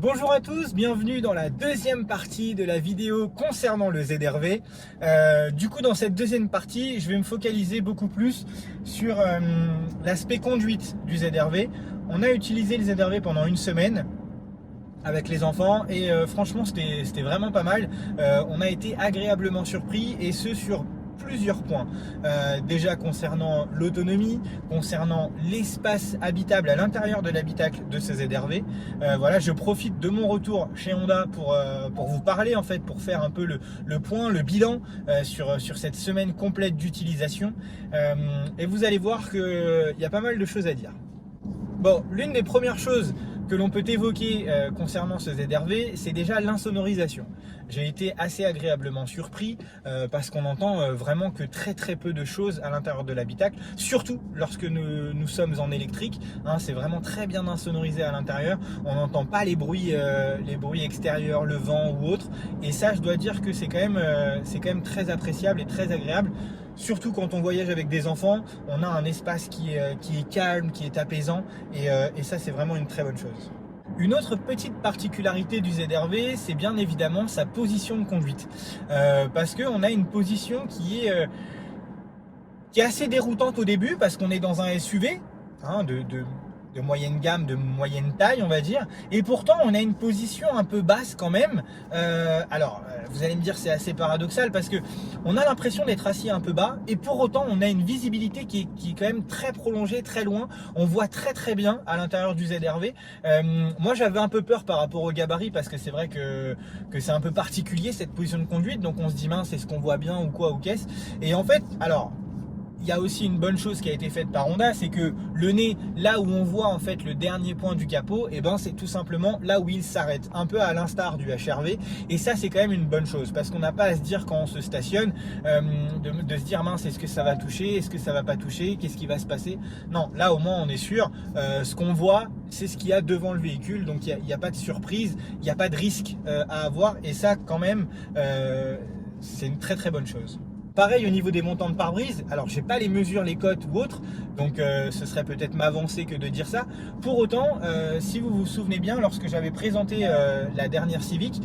Bonjour à tous, bienvenue dans la deuxième partie de la vidéo concernant le ZR-V. Du coup, dans cette deuxième partie, je vais me focaliser beaucoup plus sur l'aspect conduite du ZR-V. On a utilisé le ZR-V pendant une semaine avec les enfants et franchement, c'était vraiment pas mal. On a été agréablement surpris et ce sur plusieurs points. Déjà concernant l'autonomie, concernant l'espace habitable à l'intérieur de l'habitacle de ce ZR-V. Voilà, je profite de mon retour chez Honda pour vous parler en fait, pour faire un peu le point, le bilan sur cette semaine complète d'utilisation. Et vous allez voir qu'il y a pas mal de choses à dire. Bon, l'une des premières choses que l'on peut évoquer concernant ce ZR-V, c'est déjà l'insonorisation. J'ai été assez agréablement surpris parce qu'on entend vraiment que très peu de choses à l'intérieur de l'habitacle, surtout lorsque nous sommes en électrique. Hein, c'est vraiment très bien insonorisé à l'intérieur. On n'entend pas les bruits extérieurs, le vent ou autre. Et ça, je dois dire que c'est quand même très appréciable et très agréable. Surtout quand on voyage avec des enfants, on a un espace qui est calme, qui est apaisant et ça c'est vraiment une très bonne chose. Une autre petite particularité du ZR-V, c'est bien évidemment sa position de conduite. Parce qu'on a une position qui est assez déroutante au début parce qu'on est dans un SUV hein, de moyenne gamme, de moyenne taille on va dire, et pourtant on a une position un peu basse quand même. Vous allez me dire c'est assez paradoxal parce que on a l'impression d'être assis un peu bas et pour autant on a une visibilité qui est quand même très prolongée, très loin. On voit très bien à l'intérieur du ZR-V. Moi j'avais un peu peur par rapport au gabarit parce que c'est vrai que c'est un peu particulier cette position de conduite, donc on se dit mince, est-ce qu'on voit bien ou quoi ou qu'est-ce. Et en fait, alors il y a aussi une bonne chose qui a été faite par Honda, c'est que le nez, là où on voit en fait le dernier point du capot, et ben c'est tout simplement là où il s'arrête, un peu à l'instar du HR-V. Et ça c'est quand même une bonne chose, parce qu'on n'a pas à se dire quand on se stationne, de se dire mince, est-ce que ça va toucher, est-ce que ça va pas toucher, qu'est-ce qui va se passer. Non, là au moins on est sûr, ce qu'on voit, c'est ce qu'il y a devant le véhicule, donc il n'y a pas de surprise, il n'y a pas de risque à avoir, et ça quand même, c'est une très bonne chose. Pareil au niveau des montants de pare-brise, alors j'ai pas les mesures, les cotes ou autres, donc ce serait peut-être m'avancer que de dire ça. Pour autant, si vous vous souvenez bien, lorsque j'avais présenté la dernière Civic,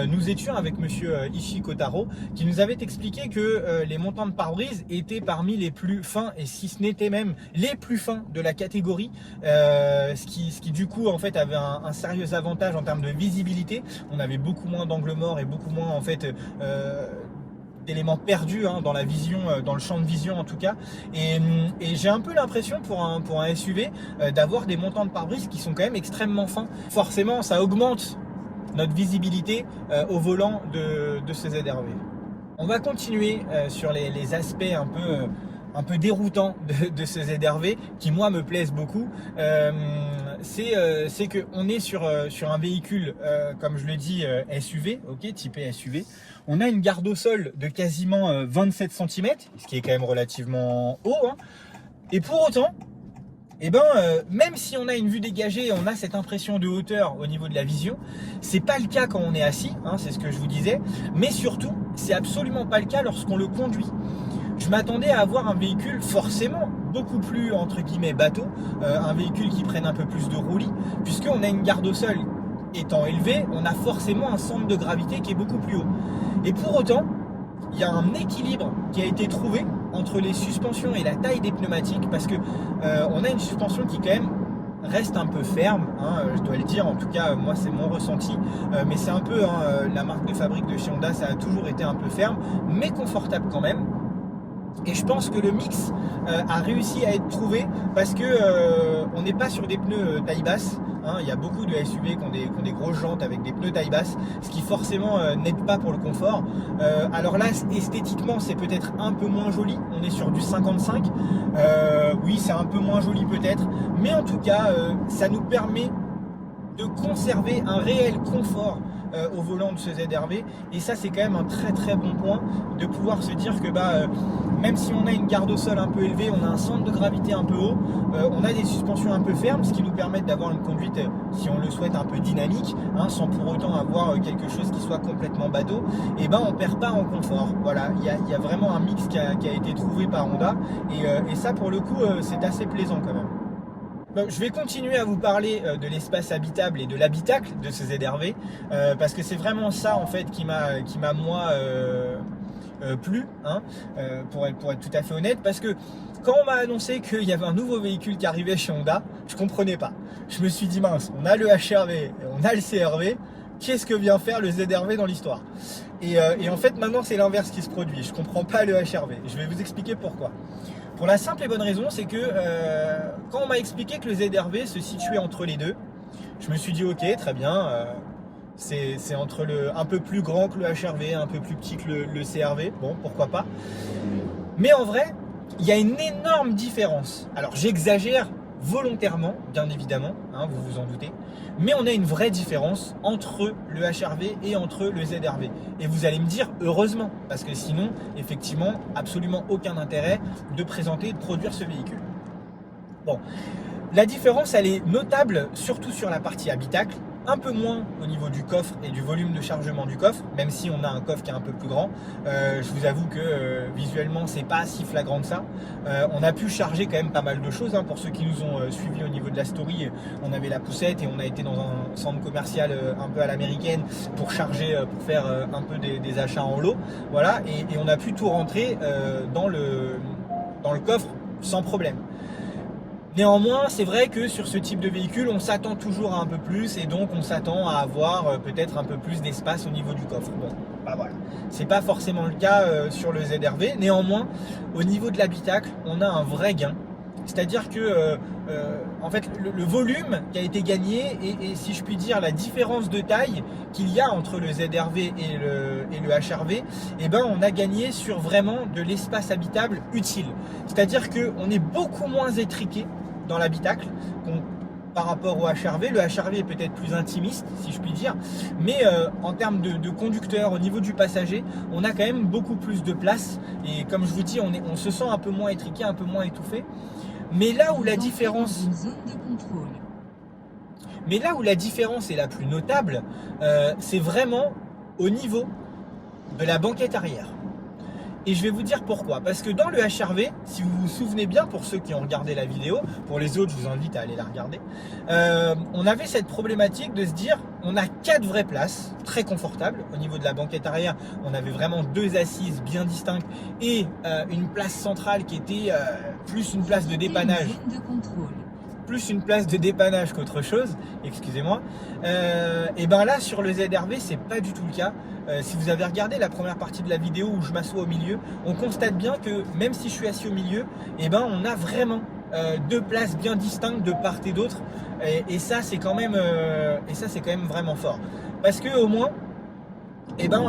nous étions avec monsieur Ishii Kotaro, qui nous avait expliqué que les montants de pare-brise étaient parmi les plus fins, et si ce n'était même les plus fins de la catégorie, ce qui du coup en fait avait un sérieux avantage en termes de visibilité. On avait beaucoup moins d'angles morts et beaucoup moins en fait d'éléments perdus hein, dans la vision, dans le champ de vision en tout cas, et j'ai un peu l'impression pour un SUV d'avoir des montants de pare-brise qui sont quand même extrêmement fins. Forcément ça augmente notre visibilité au volant de ce ZR-V. On va continuer sur les aspects un peu déroutants de ce ZR-V qui moi me plaisent beaucoup. C'est qu'on est sur un véhicule comme je le dis SUV, ok, typé SUV. On a une garde au sol de quasiment 27 cm, ce qui est quand même relativement haut hein. Et pour autant, même si on a une vue dégagée, on a cette impression de hauteur au niveau de la vision. C'est pas le cas quand on est assis, hein, c'est ce que je vous disais. Mais surtout, c'est absolument pas le cas lorsqu'on le conduit. Je m'attendais à avoir un véhicule forcément beaucoup plus entre guillemets bateau, un véhicule qui prenne un peu plus de roulis, puisqu'on a une garde au sol étant élevée, on a forcément un centre de gravité qui est beaucoup plus haut. Et pour autant, il y a un équilibre qui a été trouvé entre les suspensions et la taille des pneumatiques, parce que on a une suspension qui quand même reste un peu ferme, hein, je dois le dire, en tout cas moi c'est mon ressenti, mais c'est un peu la marque de fabrique de chez Honda, ça a toujours été un peu ferme, mais confortable quand même. Et je pense que le mix a réussi à être trouvé parce que on n'est pas sur des pneus taille basse. Hein, il y a beaucoup de SUV qui ont des grosses jantes avec des pneus taille basse, ce qui forcément n'aide pas pour le confort. Alors là, esthétiquement, c'est peut-être un peu moins joli. On est sur du 55. Oui, c'est un peu moins joli peut-être, mais en tout cas, ça nous permet de conserver un réel confort au volant de ce ZR-V, et ça c'est quand même un très bon point de pouvoir se dire que même si on a une garde au sol un peu élevée, on a un centre de gravité un peu haut, on a des suspensions un peu fermes, ce qui nous permet d'avoir une conduite, si on le souhaite, un peu dynamique, hein, sans pour autant avoir quelque chose qui soit complètement bateau, et on perd pas en confort. Voilà, il y a vraiment un mix qui a été trouvé par Honda, et ça pour le coup c'est assez plaisant quand même. Donc, je vais continuer à vous parler de l'espace habitable et de l'habitacle de ce ZR-V parce que c'est vraiment ça en fait qui m'a moi plu, hein, pour être tout à fait honnête, parce que quand on m'a annoncé qu'il y avait un nouveau véhicule qui arrivait chez Honda, je comprenais pas. Je me suis dit mince, on a le HR-V, on a le CR-V, qu'est-ce que vient faire le ZR-V dans l'histoire? Et en fait maintenant c'est l'inverse qui se produit, je comprends pas le HR-V, je vais vous expliquer pourquoi. Pour la simple et bonne raison, c'est que quand on m'a expliqué que le ZR-V se situait entre les deux, je me suis dit ok, très bien, c'est entre un peu plus grand que le HR-V, un peu plus petit que le CR-V, bon pourquoi pas. Mais en vrai, il y a une énorme différence. Alors j'exagère volontairement, bien évidemment, hein, vous vous en doutez, mais on a une vraie différence entre le HR-V et entre le ZR-V. Et vous allez me dire heureusement, parce que sinon, effectivement, absolument aucun intérêt de présenter et de produire ce véhicule. Bon, la différence, elle est notable, surtout sur la partie habitacle, un peu moins au niveau du coffre et du volume de chargement du coffre, même si on a un coffre qui est un peu plus grand. Je vous avoue que visuellement c'est pas si flagrant que ça. On a pu charger quand même pas mal de choses, hein. Pour ceux qui nous ont suivis au niveau de la story, on avait la poussette et on a été dans un centre commercial un peu à l'américaine pour charger, pour faire un peu des achats en lot. Voilà, et on a pu tout rentrer dans le coffre sans problème. Néanmoins, c'est vrai que sur ce type de véhicule, on s'attend toujours à un peu plus et donc on s'attend à avoir peut-être un peu plus d'espace au niveau du coffre. Bon, bah voilà. C'est pas forcément le cas sur le ZR-V. Néanmoins, au niveau de l'habitacle, on a un vrai gain. C'est-à-dire que en fait, le volume qui a été gagné et si je puis dire la différence de taille qu'il y a entre le ZR-V et le HR-V, eh ben, on a gagné sur vraiment de l'espace habitable utile. C'est-à-dire qu'on est beaucoup moins étriqué dans l'habitacle par rapport au HR-V. Le HR-V est peut-être plus intimiste, si je puis dire, mais en termes de conducteur, au niveau du passager, on a quand même beaucoup plus de place. Et comme je vous dis, on se sent un peu moins étriqué, un peu moins étouffé. Mais là où la différence, est la plus notable, c'est vraiment au niveau de la banquette arrière. Et je vais vous dire pourquoi. Parce que dans le HR-V, si vous vous souvenez bien, pour ceux qui ont regardé la vidéo, pour les autres, je vous invite à aller la regarder, on avait cette problématique de se dire, on a 4 vraies places, très confortables. Au niveau de la banquette arrière, on avait vraiment 2 assises bien distinctes et une place centrale qui était plus une place de dépannage. Plus une place de dépannage qu'autre chose, excusez-moi. Et ben là sur le ZR-V c'est pas du tout le cas. Si vous avez regardé la première partie de la vidéo où je m'assois au milieu, on constate bien que même si je suis assis au milieu, et ben on a vraiment 2 places bien distinctes de part et d'autre. Et ça c'est quand même vraiment fort. Parce que au moins, et ben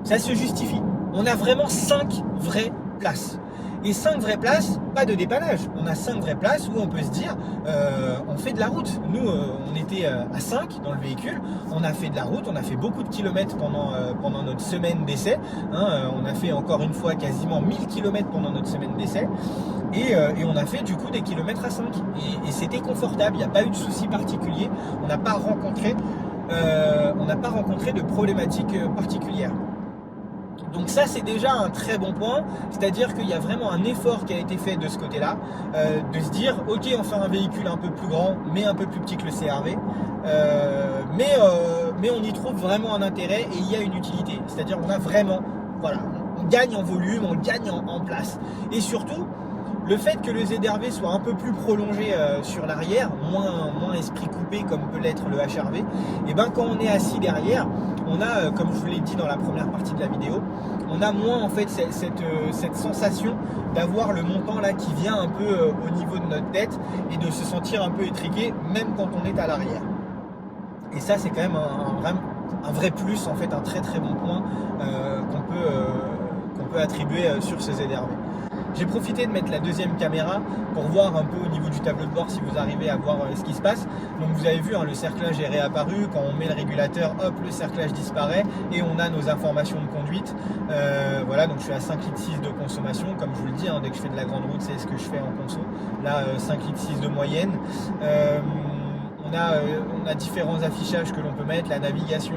ça se justifie. On a vraiment 5 vraies places. Et 5 vraies places, pas de dépannage. On a 5 vraies places où on peut se dire, on fait de la route. Nous, on était à 5 dans le véhicule. On a fait de la route, on a fait beaucoup de kilomètres pendant notre semaine d'essai. Hein, on a fait encore une fois quasiment 1000 km pendant notre semaine d'essai. Et on a fait du coup des kilomètres à 5. Et c'était confortable, il n'y a pas eu de soucis particuliers. On n'a pas rencontré de problématiques particulières. Donc ça c'est déjà un très bon point, c'est-à-dire qu'il y a vraiment un effort qui a été fait de ce côté-là, de se dire ok on fait un véhicule un peu plus grand mais un peu plus petit que le CR-V, mais on y trouve vraiment un intérêt et il y a une utilité, c'est-à-dire on a vraiment, voilà, on gagne en volume, on gagne en place et surtout le fait que le ZR-V soit un peu plus prolongé sur l'arrière, moins esprit coupé comme peut l'être le HR-V, et ben quand on est assis derrière, on a, comme je vous l'ai dit dans la première partie de la vidéo, on a moins en fait cette sensation d'avoir le montant là qui vient un peu au niveau de notre tête et de se sentir un peu étriqué même quand on est à l'arrière. Et ça c'est quand même un vrai plus, en fait un très très bon point qu'on peut attribuer sur ce ZR-V. J'ai profité de mettre la deuxième caméra pour voir un peu au niveau du tableau de bord si vous arrivez à voir ce qui se passe. Donc vous avez vu, hein, le cerclage est réapparu. Quand on met le régulateur, hop, le cerclage disparaît et on a nos informations de conduite. Voilà, donc je suis à 5,6 litres de consommation. Comme je vous le dis, hein, dès que je fais de la grande route, c'est ce que je fais en conso. Là, 5,6 litres de moyenne. On a différents affichages que l'on peut mettre, la navigation.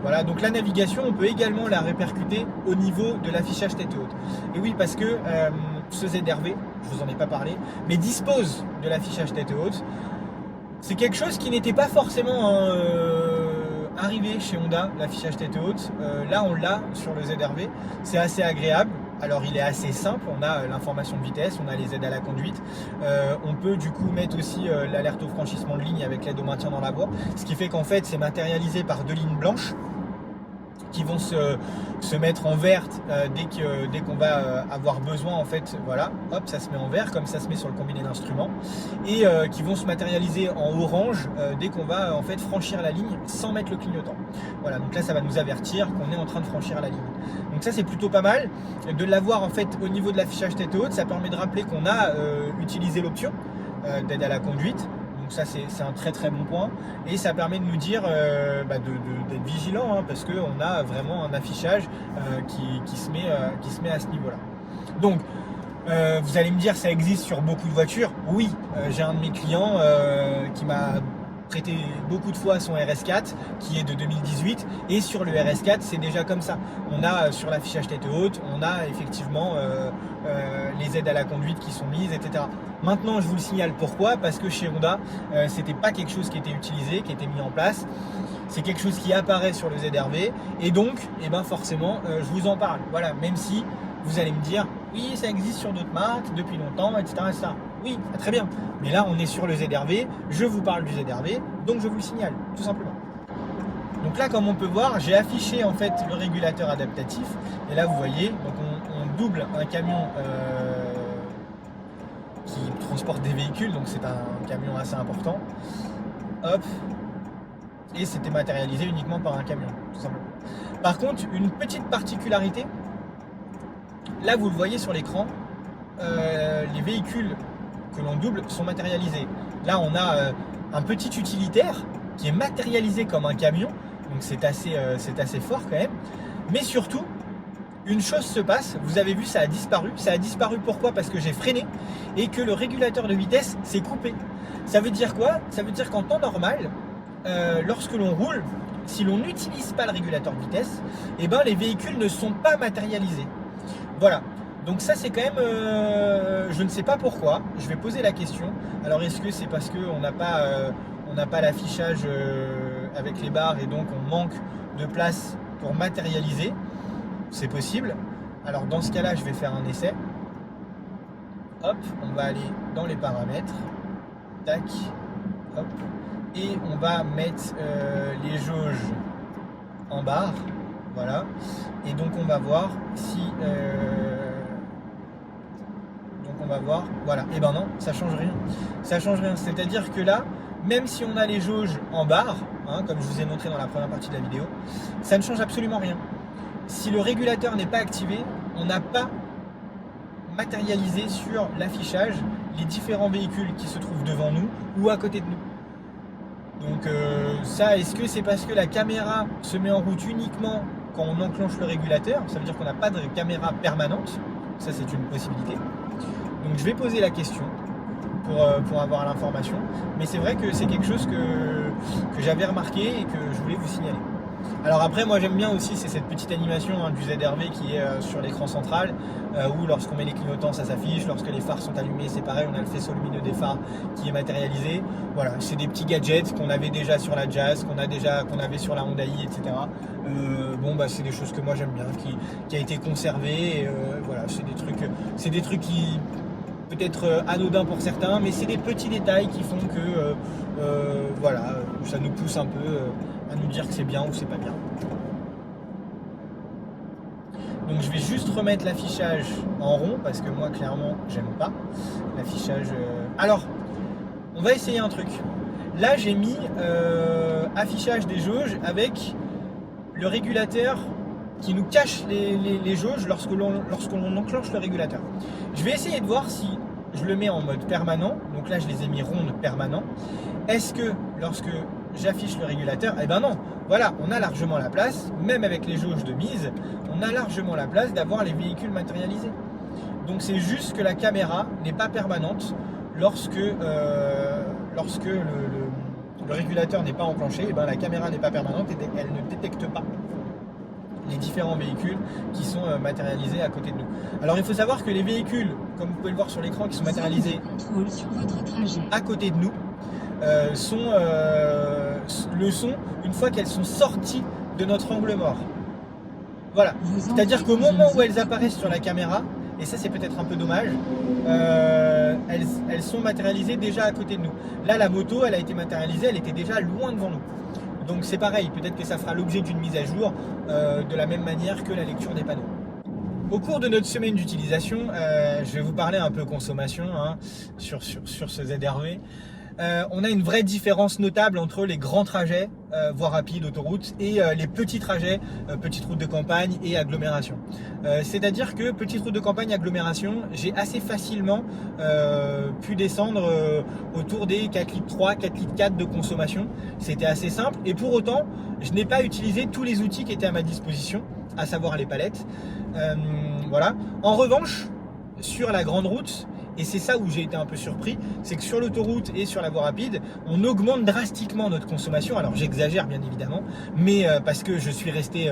Voilà, donc la navigation, on peut également la répercuter au niveau de l'affichage tête haute. Et oui, parce que ce ZR-V, je vous en ai pas parlé, mais dispose de l'affichage tête haute. C'est quelque chose qui n'était pas forcément arrivé chez Honda, l'affichage tête haute. Là, on l'a sur le ZR-V. C'est assez agréable. Alors, il est assez simple. On a l'information de vitesse, on a les aides à la conduite. On peut du coup mettre aussi l'alerte au franchissement de ligne avec l'aide au maintien dans la voie. Ce qui fait qu'en fait, c'est matérialisé par 2 lignes blanches qui vont se mettre en verte dès qu'on va avoir besoin, en fait, voilà, hop, ça se met en vert comme ça se met sur le combiné d'instruments, et qui vont se matérialiser en orange dès qu'on va en fait franchir la ligne sans mettre le clignotant. Voilà, donc là ça va nous avertir qu'on est en train de franchir la ligne. Donc ça c'est plutôt pas mal de l'avoir en fait au niveau de l'affichage tête haute. Ça permet de rappeler qu'on a utilisé l'option d'aide à la conduite. Donc ça c'est un très très bon point, et ça permet de nous dire d'être vigilant, hein, parce qu'on a vraiment un affichage qui se met à ce niveau là. Donc vous allez me dire, ça existe sur beaucoup de voitures. Oui, j'ai un de mes clients qui m'a prêté beaucoup de fois son RS4 qui est de 2018, et sur le RS4 c'est déjà comme ça. On a sur l'affichage tête haute, on a effectivement les aides à la conduite qui sont mises, etc. Maintenant je vous le signale, pourquoi? Parce que chez Honda c'était pas quelque chose qui était utilisé, qui était mis en place. C'est quelque chose qui apparaît sur le ZR-V, et donc forcément je vous en parle. Voilà, même si vous allez me dire oui, ça existe sur d'autres marques depuis longtemps, etc., etc. Oui, très bien. Mais là, on est sur le ZR-V, je vous parle du ZR-V, donc je vous le signale, tout simplement. Donc là, comme on peut voir, j'ai affiché en fait le régulateur adaptatif. Et là, vous voyez, donc on double un camion qui transporte des véhicules, donc c'est un camion assez important. Hop. Et c'était matérialisé uniquement par un camion, tout simplement. Par contre, une petite particularité, là vous le voyez sur l'écran, les véhicules que l'on double sont matérialisés. Là on a un petit utilitaire qui est matérialisé comme un camion, donc c'est assez fort quand même. Mais surtout, une chose se passe, vous avez vu, ça a disparu. Ça a disparu pourquoi? Parce que j'ai freiné et que le régulateur de vitesse s'est coupé. Ça veut dire quoi? Ça veut dire qu'en temps normal, lorsque l'on roule, si l'on n'utilise pas le régulateur de vitesse, les véhicules ne sont pas matérialisés. Voilà, donc ça c'est quand même, je ne sais pas pourquoi, je vais poser la question. Alors est-ce que c'est parce qu'on n'a pas l'affichage avec les barres et donc on manque de place pour matérialiser? C'est possible. Alors dans ce cas-là, je vais faire un essai. Hop, on va aller dans les paramètres, tac, hop, et on va mettre les jauges en barre. Voilà, et donc on va voir si voilà, et ben non, ça change rien, c'est à dire que là, même si on a les jauges en barre, hein, comme je vous ai montré dans la première partie de la vidéo, ça ne change absolument rien. Si le régulateur n'est pas activé, on n'a pas matérialisé sur l'affichage les différents véhicules qui se trouvent devant nous ou à côté de nous. Donc ça, est-ce que c'est parce que la caméra se met en route uniquement quand on enclenche le régulateur? Ça veut dire qu'on n'a pas de caméra permanente. Ça, c'est une possibilité. Donc je vais poser la question pour avoir l'information. Mais c'est vrai que c'est quelque chose que j'avais remarqué et que je voulais vous signaler. Alors après, moi j'aime bien aussi, c'est cette petite animation du ZR-V qui est sur l'écran central, où lorsqu'on met les clignotants ça s'affiche, lorsque les phares sont allumés c'est pareil, on a le faisceau lumineux des phares qui est matérialisé. Voilà, c'est des petits gadgets qu'on avait déjà sur la Jazz, qu'on avait sur la Honda i, etc. C'est des choses que moi j'aime bien, qui a été conservé, et, voilà, c'est des trucs qui peut-être anodins pour certains, mais c'est des petits détails qui font que ça nous pousse un peu à nous dire que c'est bien ou c'est pas bien. Donc je vais juste remettre l'affichage en rond parce que moi clairement j'aime pas l'affichage. Alors on va essayer un truc. Là j'ai mis affichage des jauges avec le régulateur qui nous cache les jauges lorsque l'on enclenche le régulateur. Je vais essayer de voir si je le mets en mode permanent. Donc là je les ai mis rondes permanent. Est-ce que lorsque j'affiche le régulateur, eh ben non, voilà, on a largement la place, même avec les jauges de mise, on a largement la place d'avoir les véhicules matérialisés. Donc c'est juste que la caméra n'est pas permanente lorsque le régulateur n'est pas enclenché, et ben la caméra n'est pas permanente et elle ne détecte pas les différents véhicules qui sont matérialisés à côté de nous. Alors il faut savoir que les véhicules, comme vous pouvez le voir sur l'écran, qui sont matérialisés sur votre trajet. à côté de nous, le sont une fois qu'elles sont sorties de notre angle mort. Voilà, c'est-à-dire qu'au moment où elles apparaissent sur la caméra, et ça c'est peut-être un peu dommage, elles sont matérialisées déjà à côté de nous. Là la moto, elle a été matérialisée, elle était déjà loin devant nous. Donc c'est pareil, peut-être que ça fera l'objet d'une mise à jour de la même manière que la lecture des panneaux. Au cours de notre semaine d'utilisation, je vais vous parler un peu consommation sur ce ZR-V. On a une vraie différence notable entre les grands trajets, voies rapides, autoroutes, et les petits trajets, petites routes de campagne et agglomération. C'est-à-dire que petites routes de campagne, agglomération, j'ai assez facilement pu descendre autour des 4,3 litres, 4,4 litres de consommation. C'était assez simple, et pour autant, je n'ai pas utilisé tous les outils qui étaient à ma disposition, à savoir les palettes. Voilà. En revanche, sur la grande route, et c'est ça où j'ai été un peu surpris, c'est que sur l'autoroute et sur la voie rapide, on augmente drastiquement notre consommation. Alors j'exagère bien évidemment, mais parce que je suis resté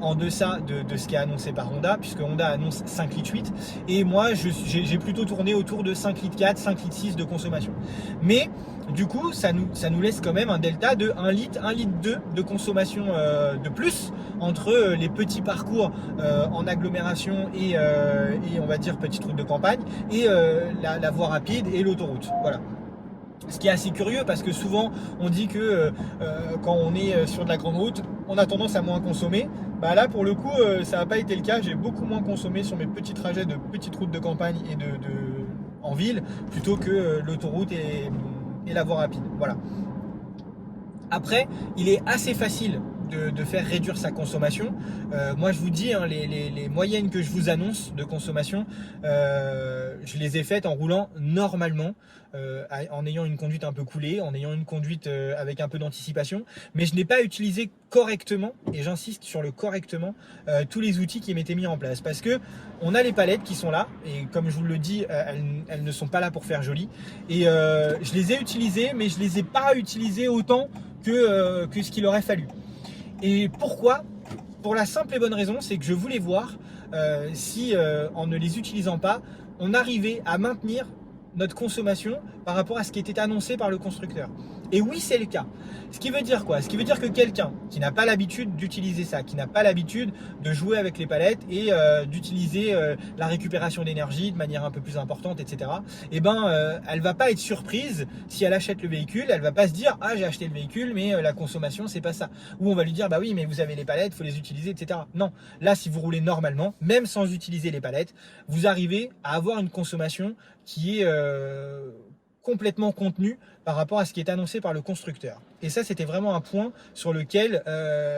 en deçà de ce qui est annoncé par Honda, puisque Honda annonce 5,8 litres, et moi j'ai plutôt tourné autour de 5,4 litres, 5,6 litres de consommation. Mais du coup, ça nous laisse quand même un delta de 1 litre, 1,2 litre de consommation de plus entre les petits parcours en agglomération et on va dire petite route de campagne et la voie rapide et l'autoroute. Voilà. Ce qui est assez curieux parce que souvent on dit que quand on est sur de la grande route, on a tendance à moins consommer. Bah là pour le coup ça n'a pas été le cas, j'ai beaucoup moins consommé sur mes petits trajets de petites routes de campagne et en ville plutôt que l'autoroute et la voie rapide. Voilà. Après, il est assez facile de faire réduire sa consommation. Moi je vous dis, les moyennes que je vous annonce de consommation, je les ai faites en roulant normalement, en ayant une conduite un peu coulée, en ayant une conduite avec un peu d'anticipation, mais je n'ai pas utilisé correctement, et j'insiste sur le correctement, tous les outils qui m'étaient mis en place, parce que on a les palettes qui sont là, et comme je vous le dis, elles ne sont pas là pour faire joli, et je les ai utilisées, mais je les ai pas utilisées autant que ce qu'il aurait fallu. Et pourquoi? Pour la simple et bonne raison, c'est que je voulais voir si en ne les utilisant pas, on arrivait à maintenir notre consommation par rapport à ce qui était annoncé par le constructeur. Et oui, c'est le cas. Ce qui veut dire quoi? Ce qui veut dire que quelqu'un qui n'a pas l'habitude d'utiliser ça, qui n'a pas l'habitude de jouer avec les palettes et d'utiliser la récupération d'énergie de manière un peu plus importante, etc. Eh ben, elle va pas être surprise si elle achète le véhicule. Elle va pas se dire ah j'ai acheté le véhicule, mais la consommation c'est pas ça. Ou on va lui dire bah oui mais vous avez les palettes, faut les utiliser, etc. Non, là si vous roulez normalement, même sans utiliser les palettes, vous arrivez à avoir une consommation qui est complètement contenu par rapport à ce qui est annoncé par le constructeur. Et ça, c'était vraiment un point sur lequel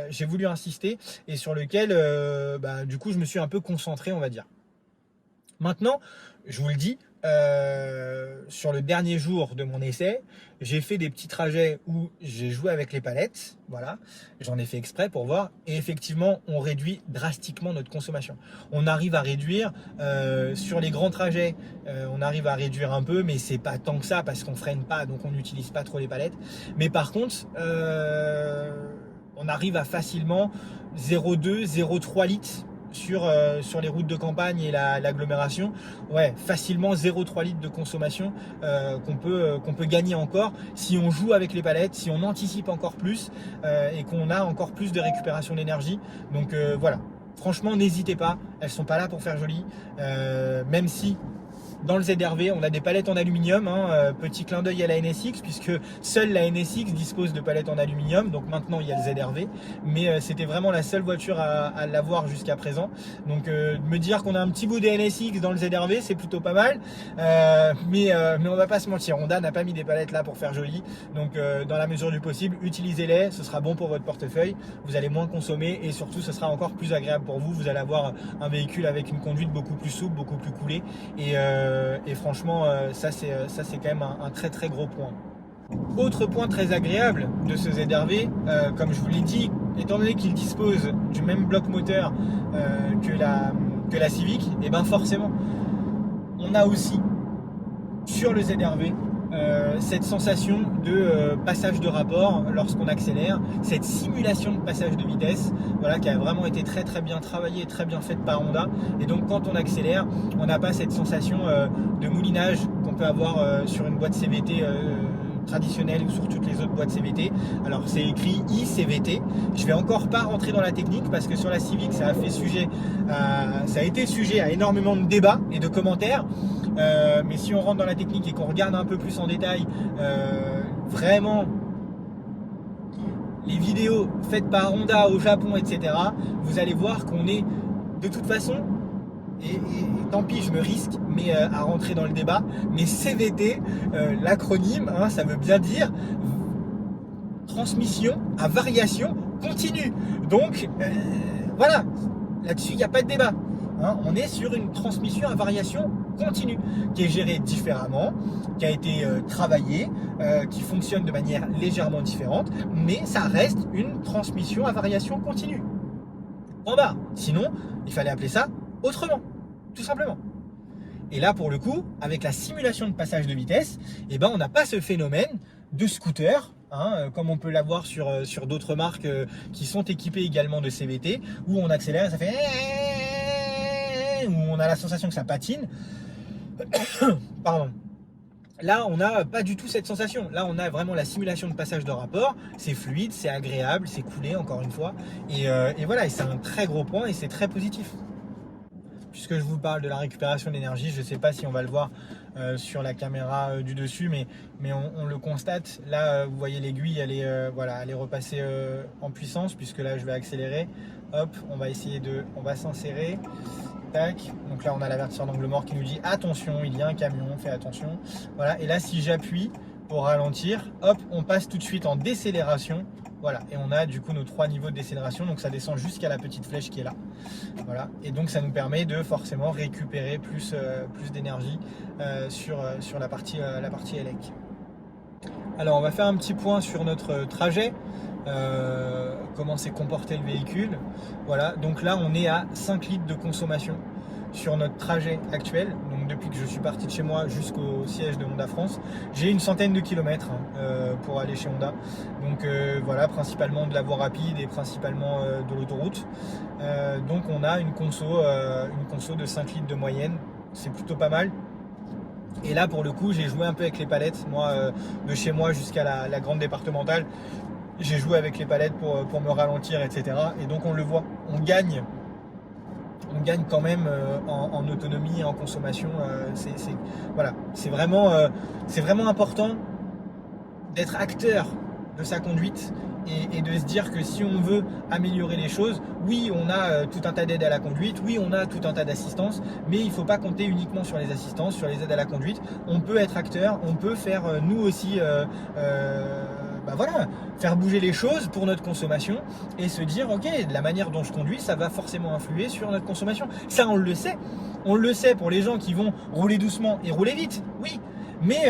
j'ai voulu insister et sur lequel, du coup, je me suis un peu concentré, on va dire. Maintenant, je vous le dis, sur le dernier jour de mon essai, j'ai fait des petits trajets où j'ai joué avec les palettes, voilà, j'en ai fait exprès pour voir, et effectivement, on réduit drastiquement notre consommation. On arrive à réduire sur les grands trajets, on arrive à réduire un peu, mais c'est pas tant que ça parce qu'on freine pas, donc on n'utilise pas trop les palettes. Mais par contre, on arrive à facilement 0,2, 0,3 litres. Sur les routes de campagne et l'agglomération, ouais, facilement 0,3 litres de consommation qu'on peut gagner encore si on joue avec les palettes, si on anticipe encore plus et qu'on a encore plus de récupération d'énergie. Donc voilà, franchement n'hésitez pas, elles sont pas là pour faire joli, même si dans le ZR-V, on a des palettes en aluminium, petit clin d'œil à la NSX, puisque seule la NSX dispose de palettes en aluminium, donc maintenant il y a le ZR-V, mais c'était vraiment la seule voiture à l'avoir jusqu'à présent. Donc me dire qu'on a un petit bout de NSX dans le ZR-V, c'est plutôt pas mal, mais on va pas se mentir, Honda n'a pas mis des palettes là pour faire joli, donc dans la mesure du possible, utilisez-les, ce sera bon pour votre portefeuille, vous allez moins consommer et surtout ce sera encore plus agréable pour vous, vous allez avoir un véhicule avec une conduite beaucoup plus souple, beaucoup plus coulée, et franchement ça c'est quand même un très très gros point. Autre point très agréable de ce ZR-V, comme je vous l'ai dit, étant donné qu'il dispose du même bloc moteur que la Civic, et ben forcément on a aussi sur le ZR-V cette sensation de passage de rapport lorsqu'on accélère, cette simulation de passage de vitesse, voilà, qui a vraiment été très bien travaillée, très bien faite par Honda. Et donc quand on accélère, on n'a pas cette sensation de moulinage qu'on peut avoir sur une boîte CVT traditionnelle ou sur toutes les autres boîtes CVT. Alors c'est écrit iCVT. Je vais encore pas rentrer dans la technique parce que sur la Civic ça a été sujet à énormément de débats et de commentaires. Mais si on rentre dans la technique et qu'on regarde un peu plus en détail, vraiment les vidéos faites par Honda au Japon, etc., vous allez voir qu'on est de toute façon, et tant pis, je me risque à rentrer dans le débat, mais CVT, l'acronyme, ça veut bien dire transmission à variation continue. Donc voilà, là-dessus il n'y a pas de débat. On est sur une transmission à variation continue qui est gérée différemment, qui a été travaillée, qui fonctionne de manière légèrement différente, mais ça reste une transmission à variation continue. En bas, sinon il fallait appeler ça autrement, tout simplement. Et là pour le coup, avec la simulation de passage de vitesse, on n'a pas ce phénomène de scooter, comme on peut l'avoir sur d'autres marques qui sont équipées également de CVT, où on accélère et ça fait, où on a la sensation que ça patine. Pardon. Là, on n'a pas du tout cette sensation. Là, on a vraiment la simulation de passage de rapport. C'est fluide, c'est agréable, c'est coulé, encore une fois. Et voilà, et c'est un très gros point et c'est très positif. Puisque je vous parle de la récupération d'énergie, je ne sais pas si on va le voir sur la caméra du dessus, mais on le constate. Là, vous voyez l'aiguille, elle est repassée en puissance, puisque là, je vais accélérer. Hop, on va s'insérer. Tac. Donc là, on a l'avertisseur d'angle mort qui nous dit attention, il y a un camion, fais attention. Voilà. Et là, si j'appuie pour ralentir, hop, on passe tout de suite en décélération. Voilà, et on a du coup nos 3 niveaux de décélération, donc ça descend jusqu'à la petite flèche qui est là. Voilà, et donc ça nous permet de forcément récupérer plus d'énergie sur la partie élec. Alors on va faire un petit point sur notre trajet, comment s'est comporté le véhicule. Voilà, donc là on est à 5 litres de consommation sur notre trajet actuel. Donc depuis que je suis parti de chez moi jusqu'au siège de Honda France, j'ai une centaine de kilomètres pour aller chez Honda. Donc voilà, principalement de la voie rapide et principalement de l'autoroute. Donc on a une conso de 5 litres de moyenne, c'est plutôt pas mal. Et là pour le coup j'ai joué un peu avec les palettes, moi de chez moi jusqu'à la grande départementale, j'ai joué avec les palettes pour me ralentir, etc. Et donc on le voit, on gagne quand même en autonomie et en consommation. Voilà, c'est vraiment important d'être acteur de sa conduite et de se dire que si on veut améliorer les choses, oui, on a tout un tas d'aides à la conduite, oui, on a tout un tas d'assistances, mais il ne faut pas compter uniquement sur les assistances, sur les aides à la conduite. On peut être acteur, on peut faire nous aussi voilà, faire bouger les choses pour notre consommation et se dire ok, la manière dont je conduis, ça va forcément influer sur notre consommation. Ça, on le sait pour les gens qui vont rouler doucement et rouler vite, oui. Mais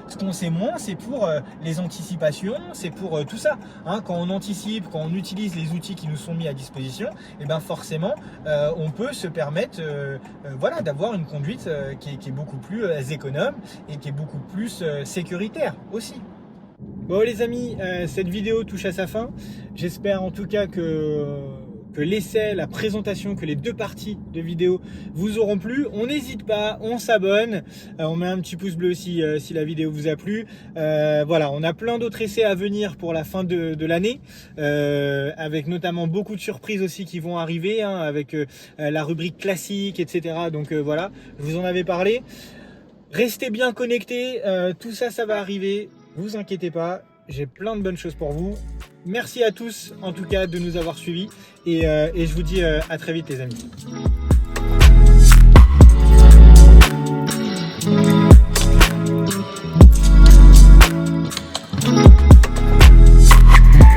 ce qu'on sait moins, c'est pour les anticipations, c'est pour tout ça. Quand on anticipe, quand on utilise les outils qui nous sont mis à disposition, et forcément, on peut se permettre voilà, d'avoir une conduite qui est beaucoup plus économe et qui est beaucoup plus sécuritaire aussi. Bon les amis, cette vidéo touche à sa fin. J'espère en tout cas que l'essai, la présentation, que les 2 parties de vidéo vous auront plu. On n'hésite pas, on s'abonne, on met un petit pouce bleu si la vidéo vous a plu. Voilà, on a plein d'autres essais à venir pour la fin de l'année, avec notamment beaucoup de surprises aussi qui vont arriver, avec la rubrique classique, etc. Donc voilà, je vous en avais parlé. Restez bien connectés, tout ça, ça va arriver. Vous inquiétez pas, j'ai plein de bonnes choses pour vous. Merci à tous en tout cas de nous avoir suivis et je vous dis à très vite les amis.